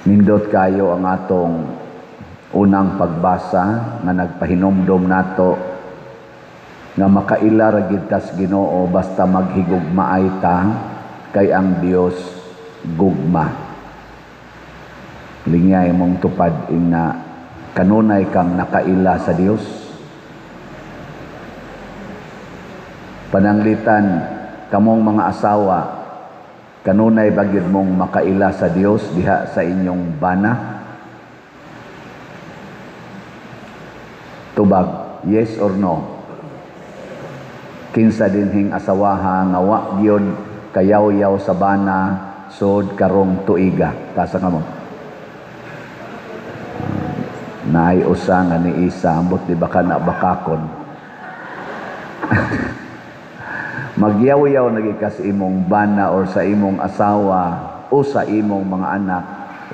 Nindot kayo ang atong unang pagbasa nga nagpahinomdom nato nga makaila ra gid tas Ginoo basta maghigugmaay ta kay ang Dios gugma. Lingay mong tupad ina kanunay kang nakaila sa Dios. Pananglitan kamong mga asawa, kanunay bagid mong makaila sa Dios diha sa inyong bana? Tubag, yes or no? Kinsa dinhing asawaha nga wa gyud kayaw-yaw sa bana sud karong tuiga. Tasa ka mo? Naay usa nga ni isa ambot di baka na bakakon. Magyaw-yaw nagikas imong bana or sa imong asawa o sa imong mga anak,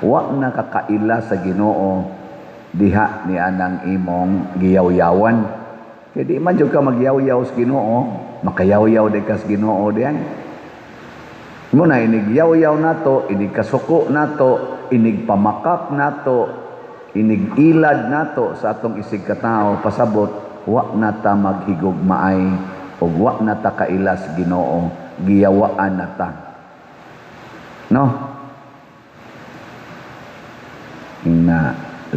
wa na kakaila sa Ginoo diha ni anang imong giyaw-yawan. Kaya di man jud ka magyaw-yaw sa Ginoo, makayaw-yaw di ka sa Ginoo diyan. Muna inig yaw-yaw nato, inig kasuko nato, inig pamakak nato, inig ilad nato sa atong isig katao, pasabot wa na ta maghigugmaay o wa na ta kailas Ginoo, giyawaan na ta. No? Ina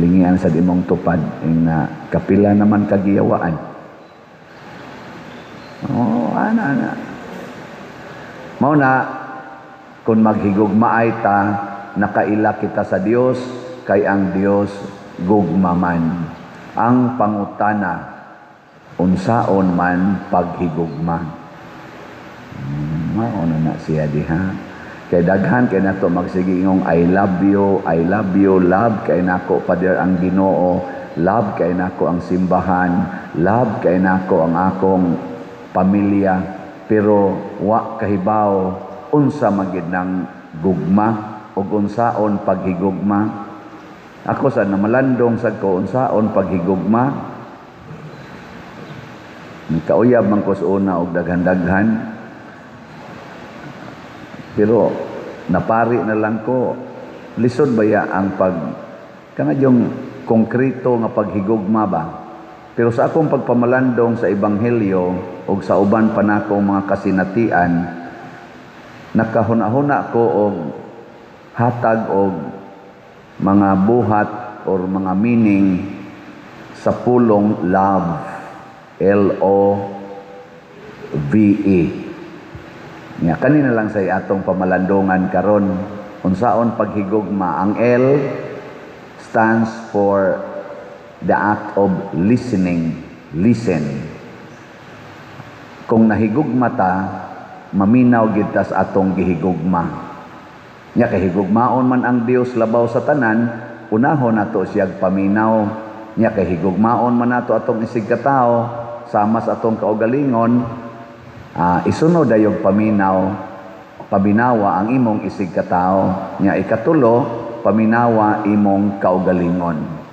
lingian sa imong tupad, ina kapila naman kagiyawaan. Ana. Mao na, kung maghigugmaay ta, nakaila kita sa Dios, kay ang Dios gugmaman. Ang pangutana, unsaon man paghigugma. Mauna na siya diha. Kay daghan kay nato magsigingong I love you, love kay nako Father ang Ginoo, love kay nako ang simbahan, love kay nako ang akong pamilya, pero wa kahibaw unsa magid ng gugma ug unsaon paghigugma. Ako sa namalandong sad ko unsaon paghigugma. Kauyab man ko sa una og daghan-daghan. Pero napari na lang ko. Lisod baya ang kanadyung konkreto nga paghigugma ba? Pero sa akong pagpamalandong sa ebanghelyo o sa uban pa nakong mga kasinatian, nakahuna-huna ko og hatag og mga buhat or mga meaning sa pulong love, L-O-V-E. Nga kanina lang sa atong pamalandongan karon unsaon paghigugma. Ang L stands for the act of listening. Listen. Kung nahigugma ta, maminaw gid ta sa atong gihigugma. Nya kahigugmaon man ang Dios labaw sa tanan, unahon nato siyag paminaw. Nya kahigugmaon man nato atong isig katao sama sa atong kaugalingon, isunod dayog pabinawa ang imong isig katao. Nya ikatulo, paminawa imong kaugalingon.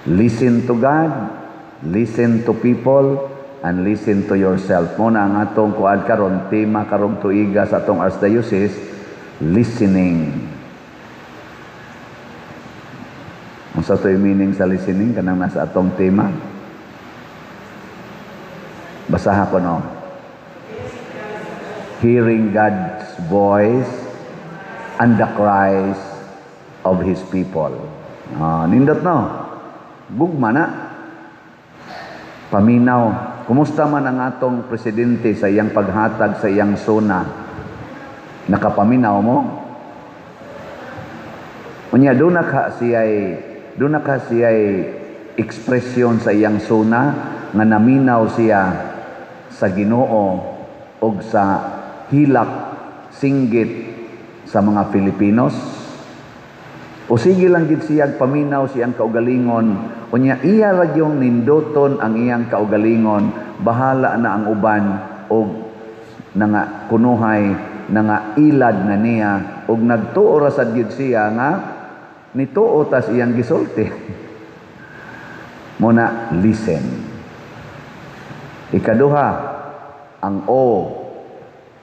Listen to God, listen to people, and listen to yourself. Muna ang atong kuad karon, tema karong tuiga sa atong Archdiocese, listening. Ang sa to'y meaning sa listening, kanang nasa atong tema. Basaha ko no. Hearing God's voice and the cries of His people. Nindot no. Gugma na. Paminaw. Kumusta man ang atong presidente sa iyang paghatag sa iyang sona? Nakapaminaw mo? Unya, doon na ka siya'y ekspresyon sa iyang sona nga naminaw siya sa Ginoo o sa hilak, singgit sa mga Filipinos? O sige lang gid siyang paminaw siyang kaugalingon, unya iya ra gyung nindoton ang iyang kaugalingon, bahala na ang uban og nga kunuhay nga ilad na niya og nagtuo ra sad gyud siya nga nituo tas iyang gisulti. Muna listen. Ikaduha, ang O,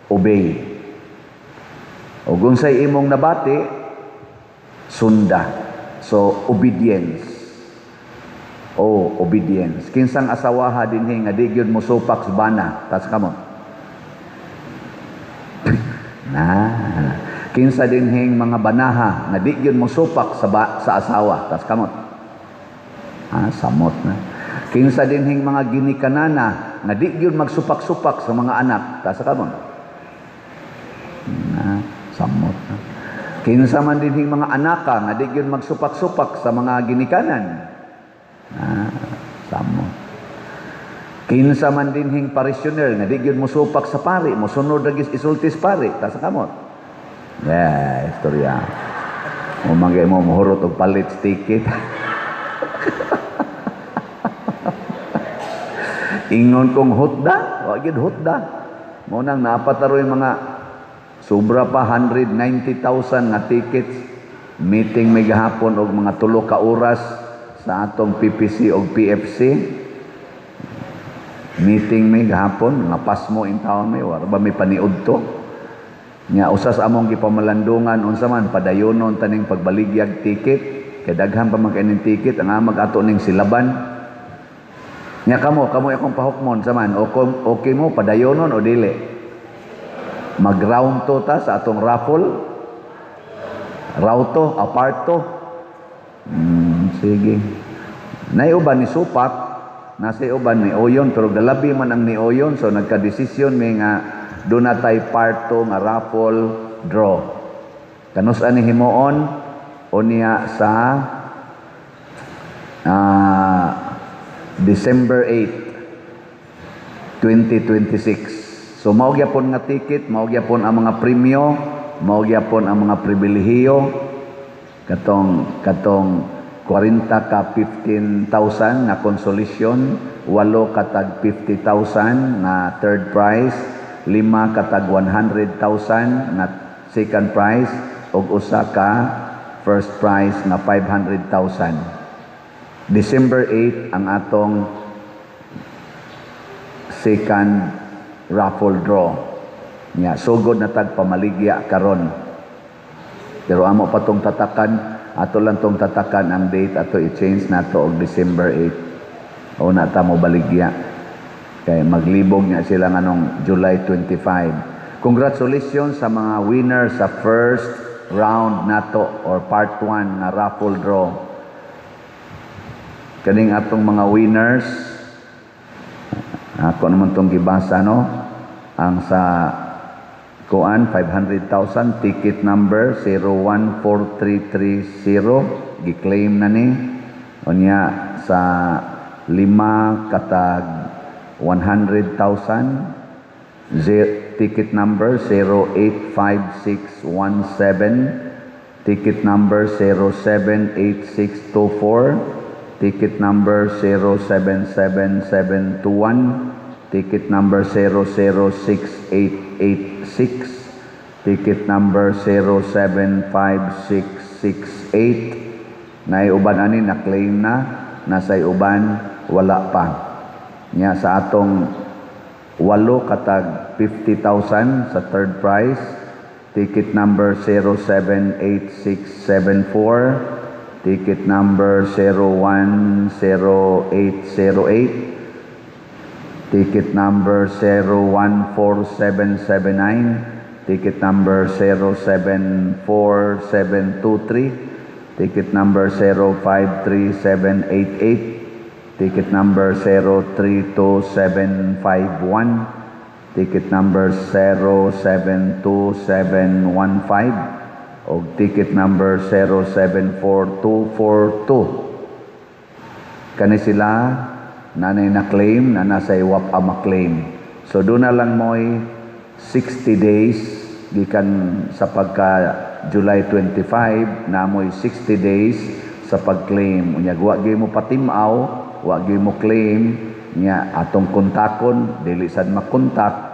obey. O kung say imong nabati, sunda. So obedience. Obedience. Kinsang asawaha dinhi nga di gyud mosupak sa bana, tas kamot. Kinsa dinhing mga banaha nga di gyud mosupak sa asawa, tas kamot. Samot na. Kinsa dinhing mga ginikanana nga di gyud magsupak-supak sa mga anak, tas kamot. Samot na. Kinsa man dinhing mga anaka nga di gyud magsupak-supak sa mga ginikanan. Samot. Kinsa man dinhing parisyoner nga di gyud mosupak sa pari, mosunod dagis isultis pari, tas kamot. Istorya. Umangay mo mohurot og palit ticket. Ingon kong hutda, wa gyud hutda. Mo nang napataroy mga sobra pa 190,000 nga tickets. Meeting may gahapon og mga 3 ka oras sa atong PPC og PFC. Meeting may gahapon, nga pasmo in town may, wala ba may paniud to? Nya usas among gipamalandungan, unsa man, padayonon taning pagbaligyag ticket, kay daghan pa man kaning ticket, ang amag ato ning silaban. Nya kamo akong pahukmon, saman, okay mo, padayonon o dili? Mag-round to ta sa atong raffle? Rauto, aparto? Sige. Naiuban ni supak, nasa uban ni Oyon, pero galabi man ang ni Oyon, so nagka-desisyon may nga doon na tayo parto nga raffle draw. Kanusan ni himuon o niya sa December 8, 2026. So maugyapon nga ticket, maugyapon ang mga premyo, maugyapon ang mga pribilehiyo, katong 40 ka 15,000 na consolation, 8 katag 50,000 na third prize, 5 katag 100,000 na second prize, ug usa ka first prize na 500,000. December 8 ang atong second raffle draw. Sugod na tag pamaligya karon. Pero amo pa tong tatakan, ato lang tong tatakan ang date, ato i-change nato og December 8. O na ta mo baligya. Kay maglibog niya sila nganong July 25. Congratulations sa mga winners sa first round nato or part 1 na raffle draw. Kaning atong mga winners, ako naman tong gibasa, no? Ang sa kuan 500,000 ticket number 014330 gi-claim na ni. Unya sa 5 katag 100,000 ticket number 085617, ticket number 078624, ticket number 077721, ticket number 006886, ticket number 075668. Naiuban ani na claim na, nasay uban wala pa. Nya sa atong 8 katag 50,000 sa third prize, ticket number 078674, ticket number 010808, ticket number 014779, ticket number 074723, ticket number 053788, ticket number 032751, ticket number 072715, o ticket number 074242. Kani sila nanay na claim na nasa iwap ama claim. So doon na lang mo'y 60 days gikan sa pagka July 25 na mo'y 60 days sa pag-claim. Unyag wa gyud mo patimaw, wa gyud mo claim nya atong kontakon dili sad makontak,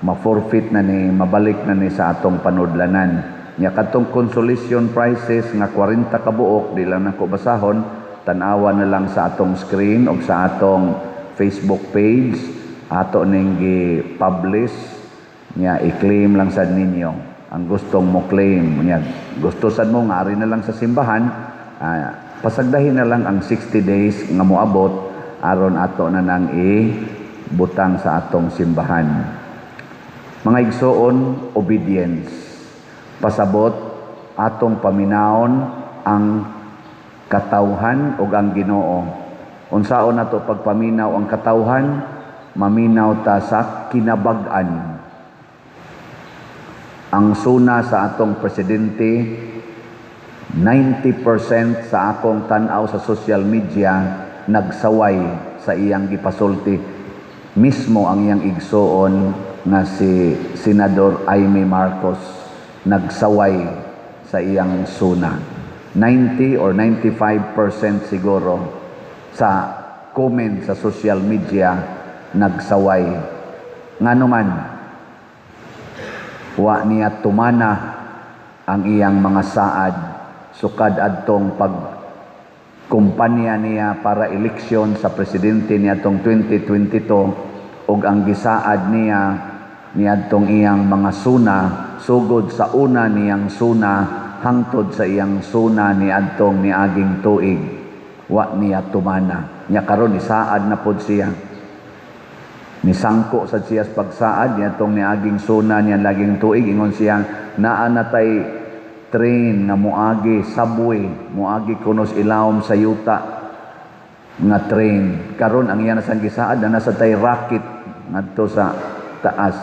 ma-forfeit na ni, mabalik na ni sa atong panudlanan. Nya katong consolation prizes nga 40 ka buok, di lang nako basahon, tan-awa na lang sa atong screen o sa atong Facebook page, ato ning gi-publish, nya i-claim lang sad ninyo. ang gustong mo claim. Gusto sad mo nga ari na lang sa simbahan, pasagdahin na lang ang 60 days nga moabot aron ato na nang butang sa atong simbahan. Mga igsoon, obedience. Pasabot atong paminawon ang katawhan ug ang Ginoo. Unsaon nato pagpaminaw ang katawhan? Maminaw ta sa kinabag-an. Ang suna sa atong presidente, 90% sa akong tan-aw sa social media nagsaway sa iyang gipasulti. Mismo ang iyang igsoon nga si Senador Amy Marcos nagsaway sa iyang suna. 90 or 95% siguro sa comment sa social media nagsaway. Nganuman, wa niya tumana ang iyang mga saad sukad adtong pagkumpanya niya para eleksyon sa presidente niadtong 2022 ug ang gisaad niya niadtong iyang mga suna sugod sa una niyang suna hangtod sa iyang suna niadtong niaging tuig, wa niya tumana. Nya karon isaad na pod siya. Nisangko sa siya pagsaad niya itong niaging suna niya laging tuig. Ingon siya, naa natay train nga muagi, subway, muagi kunos ilawom sa yuta nga train. Karon ang iya nasang gisaad na nasa tay rocket ngadto sa taas.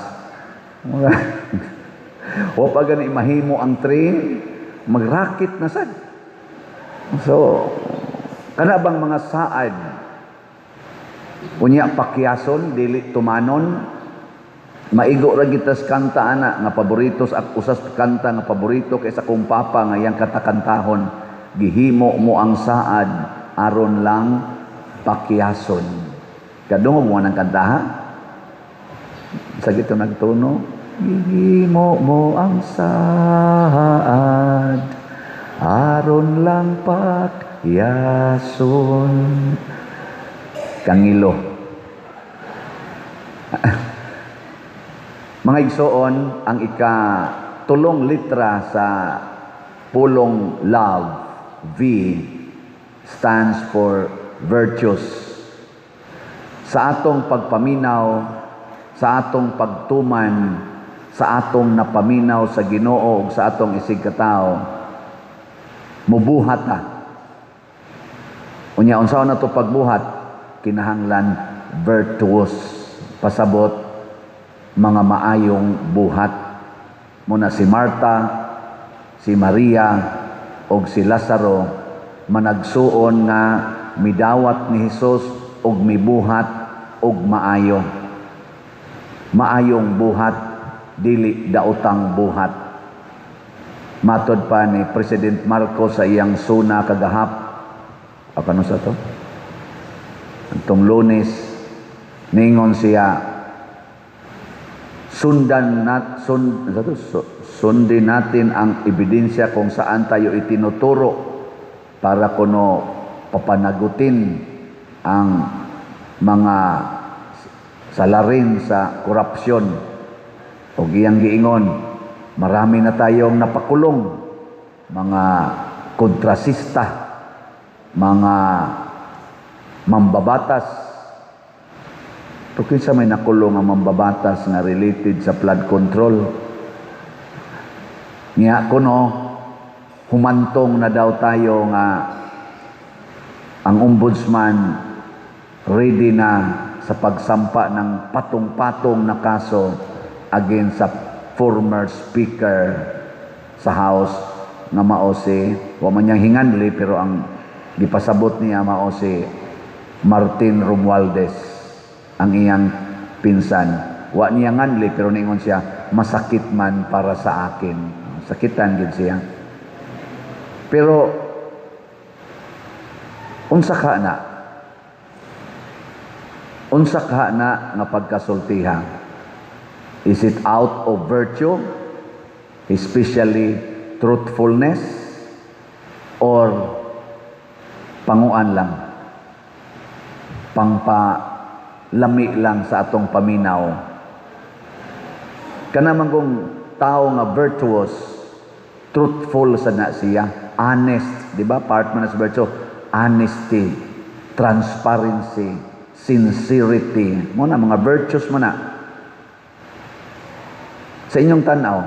O pa gani mahimo ang train, mag-rocket na sad. So, kana bang mga saad unya pakyason dili tumanon, maigo ra gitas kanta ana nga paboritos at usas kanta nga paborito kaysa kong papa nga yang katakantahon, gihimo mo ang saad aron lang pakyason. Kadungog mo nang kanta ha? Sa gito nagtuno, gihimo mo ang saad aron lang pakyason. Kangilo. Mga igsoon, ang ikatulong litra sa pulong love, V, stands for virtues. Sa atong pagpaminaw, sa atong pagtuman, sa atong napaminaw sa Ginoo ug sa atong isig katao, mubuhat ta. Unya unsaon nato pagbuhat? Kinahanglan virtuous, pasabot mga maayong buhat. Muna si Marta, si Maria og si Lazaro managsuon nga midawat ni Hesus og mibuhat og maayo. Maayong buhat, dili daotang buhat. Matod pa ni President Marcos sa iyang suna kagahap. Ano sa to? Itong Lunes, ningon siya, sundin natin ang ebidensya kung saan tayo itinuturo para kuno papanagutin ang mga salarin sa korupsyon. O giyang giingon, marami na tayong napakulong, mga kontrasista, mga mambabatas. Pero kinsa may nakulong ang mambabatas na related sa flood control. Niya kuno, humantong na daw tayo nga ang ombudsman ready na sa pagsampa ng patong-patong na kaso against sa former speaker sa House nga mao si, wa man niyang hinganli pero ang gipasabot niya mao si Martin Romualdez, ang iyang pinsan. Wa niya nganli pero ningon siya, masakit man para sa akin. Sakitan gid siya. Pero unsa ka na? Unsa ka na nga pagkasultiha? Is it out of virtue, especially truthfulness, or panguan lang? Pangpalami lang sa atong paminaw? Kana man kung tao nga virtuous, truthful sa na siya, honest, di ba? Part man sa virtue, honesty, transparency, sincerity. Mo na mga virtues mo na. Sa inyong tanaw,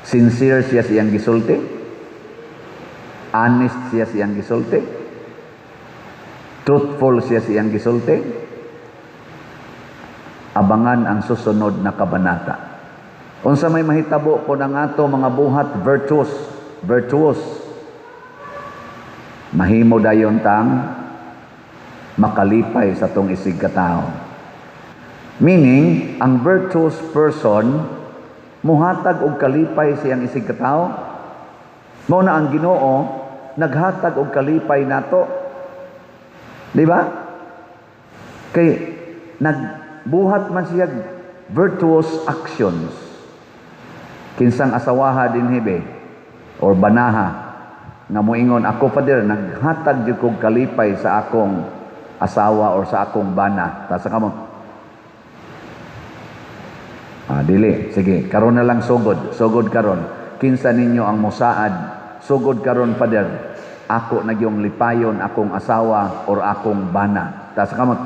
sincere siya siyang gisulti? Honest siya siyang gisulti? Truthful siya siyang gisulti? Abangan ang susunod na kabanata. Unsa may mahitabo ko ng ato mga buhat virtuous. Mahimo dayon tang makalipay sa tong isig katao. Meaning, ang virtuous person muhatag og kalipay siyang isig katao. Mao na ang Ginoo naghatag og kalipay nato. Di ba? Kay nagbuhat man siya virtuous actions. Kinsang asawaha din hibe or banaha nga moingon ako pader naghatag gyud kog kalipay sa akong asawa or sa akong bana. Ta sa kamo dili. Sige, karon na lang sugod. Sugod karon. Kinsa ninyo ang mosaad? Sugod karon pader. Ako nagyong lipayon akong asawa or akong bana. Tas kamot.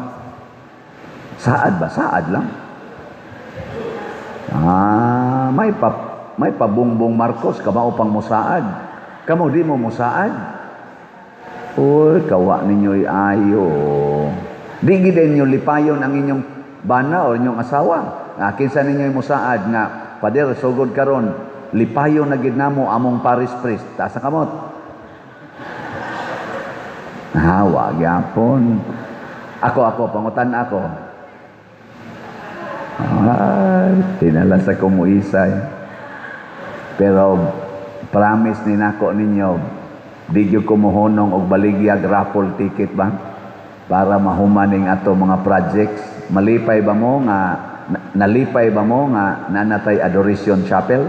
Saad ba? Saad lang. May pabungbong Marcos kamao pang mosaad. Kamo di mo mosaad? Uy, kawa ninyo'y ayo. Di gid ninyo lipayon ang inyong bana o inyong asawa. Kinsa ninyo mosaad nga pader sugod karon lipayon na gid namo among parish priest. Ta sa kamot. Wa gyapon. Ako pangutan ako. Tinala sa kumuisay. Pero promise ni nako ninyo di gyud ko mohonong og baligyag raffle ticket ba para mahuman ning ato mga projects. Malipay ba mo nga nalipay ba mo nga nanatay adoration chapel?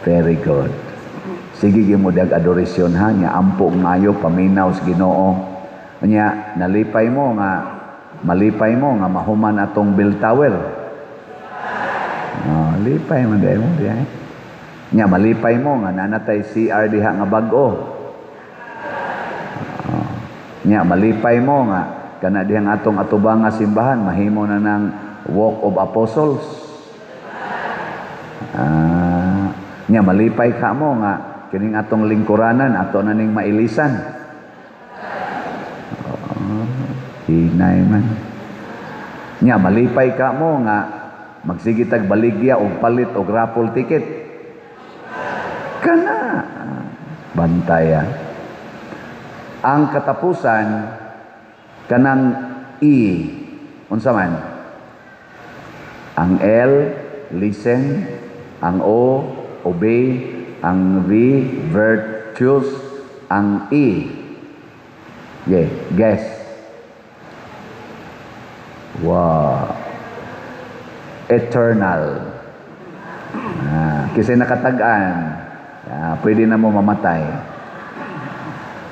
Very good. Sige gimudag adoration ha nya ampo ngayo paminaw sa Ginoo. Nya nalipay mo nga malipay mo nga mahuman atong bell tower. Lipay man dai mo diay. Nya malipay mo nga nanatay CR diha nga bag-o. Nya malipay mo nga kana dihang atong atubang nga simbahan mahimo na ng Walk of Apostles. Nya malipay ka mo nga kining atong lingkuranan ato na ning mailisan. Hinay man. Nya malipay ka mo nga magsige tag baligya og palit og raffle ticket. Kana bantaya. Ang katapusan kanang E, unsa man? Ang L, listen. Ang O, obey. Ang V, virtuous. Ang E, guess. Wow. Eternal. Kasi nakatagaan. Pwede na mo mamatay.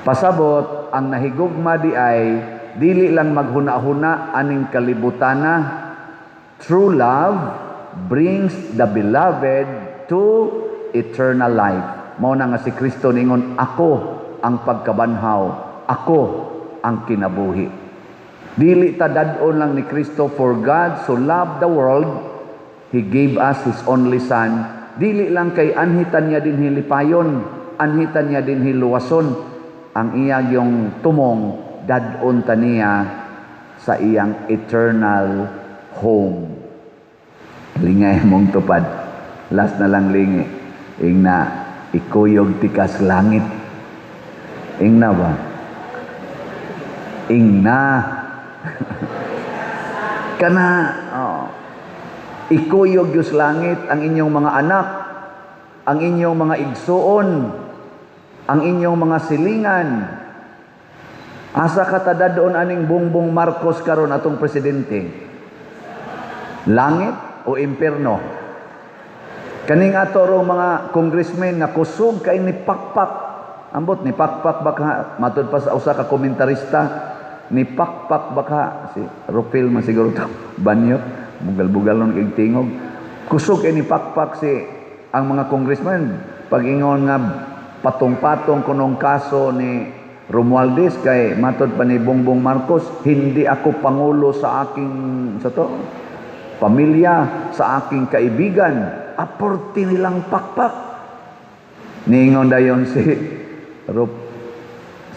Pasabot, ang nahigugma di ay dili lang maghuna-huna aning kalibutana. True love brings the beloved to eternal life. Mao na nga si Kristo ningon, ako ang pagkabanhaw, ako ang kinabuhi. Dili ta dadon lang ni Kristo, for God so loved the world, He gave us His only Son. Dili lang kay anhitan niya din hilipayon, anhitan niya din hiluwason, ang iyang yung tumong dadon ta niya sa iyang eternal home. Lingay mong tupad. Last na lang lingi. Ingna, ikuyog tikas langit. Ingna ba? Ingna. Kana, ikuyog yus langit ang inyong mga anak, ang inyong mga igsuon, ang inyong mga silingan. Asa katadadoon aning Bongbong Marcos karon atong presidente? Langit o impierno? Kaning ato ro mga congressmen nga kusog kay ni pakpak. Ambot ni pakpak baka matud pa sa usa ka komentarista, ni pakpak baka si Rufil man siguro to banyot bugal-bugal non kay tingog. Kusog ini pakpak si ang mga congressman pag-ingon nga patong-patong kunong kaso ni Romualdez kay matod pa ni Bongbong Marcos, hindi ako pangulo sa aking pamilya, sa aking kaibigan. Aporti nilang pakpak. Niingon dayon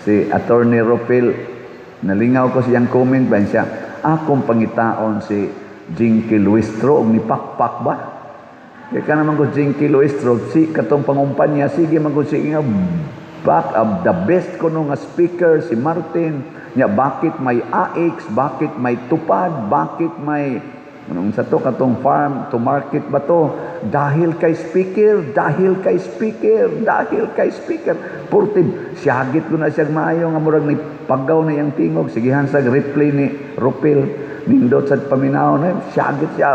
si Attorney Ropel, nalingaw ko siyang comment ba siya, akong pangitaon si Jinky Luistro, og ni pakpak ba? Kaya ka naman ko Jinky Luistro, si katong pangumpanya, sige man ko sige nga, back of the best ko nung speaker, si Martin, niya bakit may AX, bakit may tupad, bakit may, anong sa to, katong farm to market ba to? Dahil kay speaker, dahil kay speaker, dahil kay speaker. Purtib, siyagit ko na siyang maayo, nga murag ni paggaw na yung tingog, sigihan sa replay ni Ropel, nindot sa paminaw na, siyagit siya,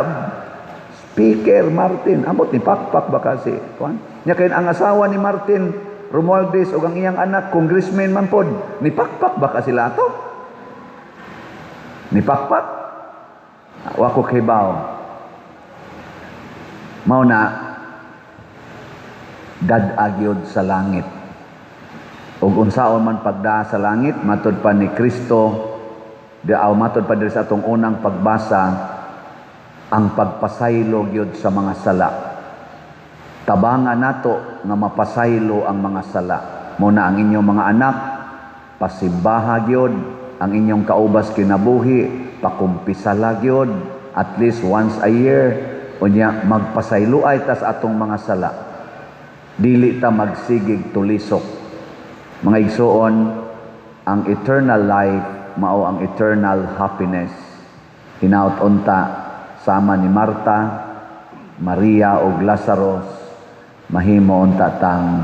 Speaker Martin, amot ni pakpak ba kasi, kuan? Nya kay ang asawa ni Martin Romualdez o ang iyang anak, congressman man pod, ni pakpak ba kasi lato? Ni pakpak? Wako kibaw. Mao na dadagyod sa langit. Ug unsaon man pagda sa langit, matod pa ni Kristo, matod pa diri sa atong unang pagbasa, ang pagpasaylo gyud sa mga sala. Tabangan nato nga mapasaylo ang mga sala. Muna ang inyong mga anak, pasimbaha gyud, ang inyong kaubas kinabuhi, pakumpisala gyud, at least once a year, unya magpasaylo ay tas atong mga sala. Dili ta magsigig tulisok. Mga igsoon, ang eternal life mao ang eternal happiness. Hinaut unta sama ni Marta, Maria ug Lazarus, mahimo unta tang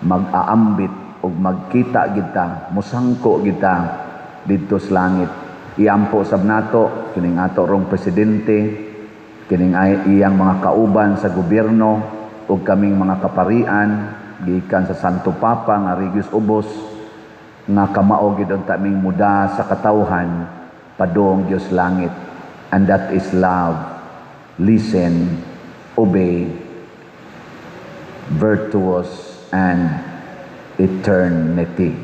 mag-aambit ug magkita kita, musangko kita didto sa langit. Iampo sab nato kining ato rong presidente, kining iyang mga kauban sa gobyerno ug kaming mga kaparian gikan sa Santo Papa nga Regius Ubos nga kamao gid unta ming muda sa katawhan padung Dios langit, and that is love, listen, obey, virtuous and eternity.